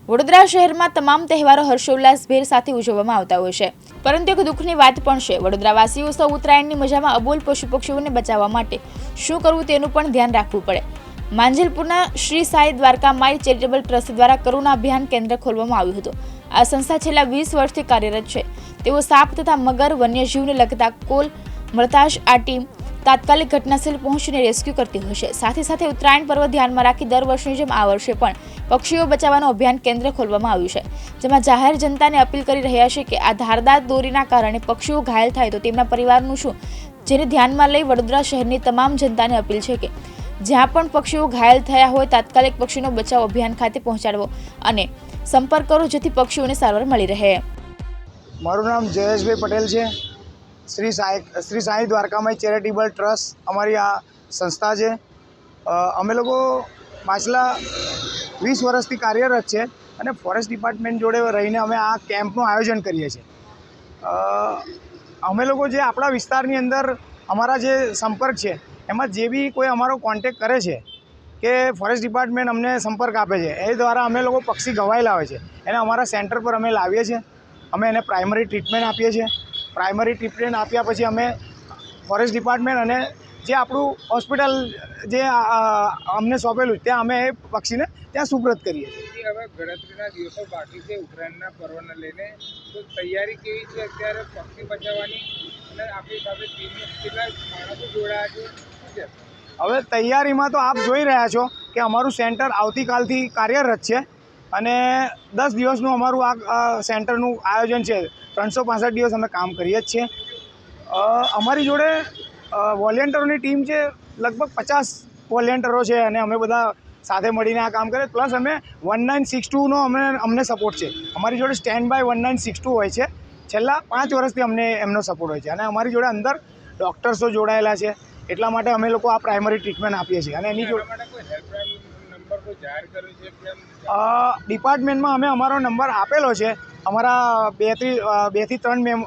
વડોદરા શહેરમાં તમામ તહેવારો હર્ષોલ્લાસભેર સાથે ઉજવવામાં આવતા હોય છે, પરંતુ એક દુઃખની વાત પણ છે। વડોદરાવાસીઓ સૌ ઉત્તરાયણની મજામાં અબોલ પશુ પક્ષીઓને બચાવવા માટે શું કરવું તેનું પણ ધ્યાન રાખવું પડે। માંજલપુરના શ્રી સાઈ દ્વારકા માઈ ચેરિટેબલ ટ્રસ્ટ દ્વારા કરુણા અભિયાન કેન્દ્ર ખોલવામાં આવ્યું હતું। આ સંસ્થા છેલ્લા 20 વર્ષથી કાર્યરત છે। તેઓ સાપ તથા મગર વન્યજીવને લગતા કોલ મળતા જ આ ટીમ તાત્કાલિક ઘટનાસ્થળે પહોંચીને રેસ્ક્યુ કરતી હોય છે। સાથે સાથે ઉત્તરાયણ પર્વ ધ્યાનમાં રાખી દર વર્ષની જેમ આ વર્ષે પણ પક્ષીઓ બચાવવાનું અભિયાન કેન્દ્ર ખોલવામાં આવ્યું છે, જેમાં જાહેર જનતાને અપીલ કરી રહ્યા છે કે આ ધારદાર દોરીના કારણે પક્ષીઓ ઘાયલ થાય તો તેમના પરિવારનું શું, જેને ધ્યાનમાં લઈ વડોદરા શહેરની તમામ જનતાને અપીલ છે કે જ્યાં પણ પક્ષીઓ ઘાયલ થયા હોય તાત્કાલિક પક્ષીનો બચાવ અભિયાન ખાતે પહોંચાડવો અને સંપર્ક કરો જેથી પક્ષીઓને સારવાર મળી રહે। મારું નામ જયેશભાઈ પટેલ છે। શ્રી સાઈ દ્વારકામાઈ ચેરિટેબલ ટ્રસ્ટ અમારી આ સંસ્થા છે। અમે લોકો પાછલા 20 વર્ષથી કાર્યરત છે અને ફોરેસ્ટ ડિપાર્ટમેન્ટ જોડે રહીને અમે આ કેમ્પનું આયોજન કરીએ છીએ। અમે લોકો જે આપણા વિસ્તારની અંદર અમારા જે સંપર્ક છે એમાં જે બી કોઈ અમારો કોન્ટેક્ટ કરે છે કે ફોરેસ્ટ ડિપાર્ટમેન્ટ અમને સંપર્ક આપે છે, એ દ્વારા અમે લોકો પક્ષી ઘવાયેલા હોય છે એને અમારા સેન્ટર પર અમે લાવીએ છીએ। અમે એને પ્રાઇમરી ટ્રીટમેન્ટ આપીએ છીએ। પ્રાઇમરી ટ્રીટમેન્ટ આપ્યા પછી અમે ફોરેસ્ટ ડિપાર્ટમેન્ટ અને જે આપણું હોસ્પિટલ જે અમને સોંપેલું ત્યાં અમે એ પક્ષીને ત્યાં સુપ્રત કરીએ છીએ। હવે ગણતરીના દિવસો બાકી છે ઉત્તરાયણના પર્વને લઈને, તો તૈયારી કેવી છે અત્યારે પક્ષી બચાવવાની અને આપણી સાથે ટીમમાં કેટલા માણસો જોડાયા છે? હવે તૈયારીમાં તો આપ જોઈ રહ્યા છો કે અમારું સેન્ટર આવતીકાલથી કાર્યરત છે અને 10 દિવસનું અમારું આ સેન્ટરનું આયોજન છે। 365 દિવસ અમે કામ કરીએ જ છીએ। અમારી જોડે વોલેન્ટરોની ટીમ છે, લગભગ 50 વોલેન્ટરો છે અને અમે બધા સાથે મળીને આ કામ કરીએ। પ્લસ અમે 1962નો અમને સપોર્ટ છે। અમારી જોડે સ્ટેન્ડ બાય 1962 હોય છે। છેલ્લા 5 વર્ષથી અમને એમનો સપોર્ટ હોય છે અને અમારી જોડે અંદર ડૉક્ટર્સો જોડાયેલા છે, એટલા માટે અમે લોકો આ પ્રાઇમરી ટ્રીટમેન્ટ આપીએ છીએ। અને એની જોડે ડિપાર્ટમેન્ટમાં અમે અમારો નંબર આપેલો છે, અમારા 2 થી 3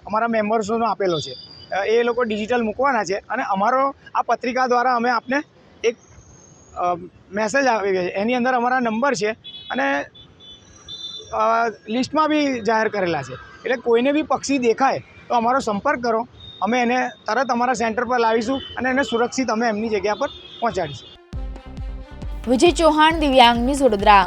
અમારા મેમ્બર્સોનો આપેલો છે, એ લોકો ડિજિટલ મૂકવાના છે અને અમારો આ પત્રિકા દ્વારા અમે આપને એક મેસેજ આવી છે, એની અંદર અમારા નંબર છે અને લિસ્ટમાં બી જાહેર કરેલા છે। એટલે કોઈને બી પક્ષી દેખાય તો અમારો સંપર્ક કરો, અમે એને તરત અમારા સેન્ટર પર લાવીશું અને એને સુરક્ષિત અમે એમની જગ્યા પર પહોંચાડીશું। વિજય ચૌહાણ, દિવ્યાંગ ન્યૂઝ, વડોદરા।